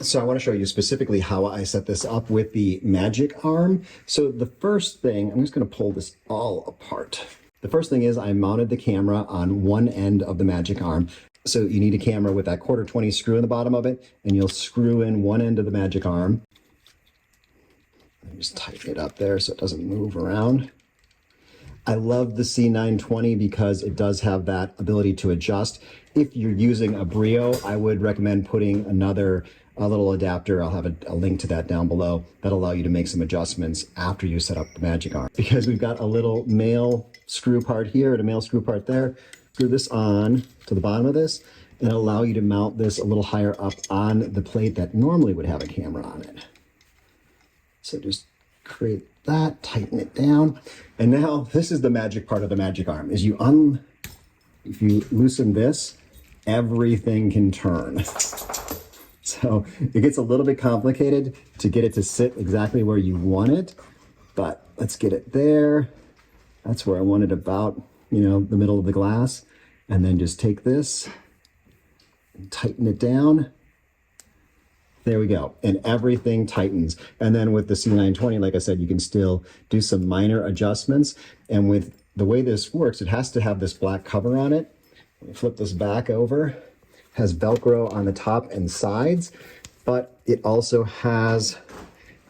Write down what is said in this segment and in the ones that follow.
So I want to show you specifically how I set this up with the magic arm. So the first thing, I'm just going to pull this all apart. The first thing is I mounted the camera on one end of the magic arm. So you need a camera with that 1/4-20 screw in the bottom of it, and you'll screw in one end of the magic arm. Just tighten it up there so it doesn't move around. I love the C920 because it does have that ability to adjust. If you're using a Brio, I would recommend putting a little adapter. I'll have a link to that down below. That'll allow you to make some adjustments after you set up the magic arm. Because we've got a little male screw part here and a male screw part there. Screw this on to the bottom of this and it'll allow you to mount this a little higher up on the plate that normally would have a camera on it. So just create that, tighten it down. And now this is the magic part of the magic arm, is if you loosen this, everything can turn. So it gets a little bit complicated to get it to sit exactly where you want it, but let's get it there. That's where I want it, about, the middle of the glass. And then just take this and tighten it down. There we go. And everything tightens. And then with the C920, like I said, you can still do some minor adjustments. And with the way this works, it has to have this black cover on it. Let me flip this back over. Has Velcro on the top and sides, but it also has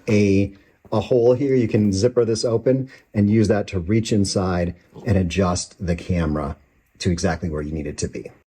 a hole here. You can zipper this open and use that to reach inside and adjust the camera to exactly where you need it to be.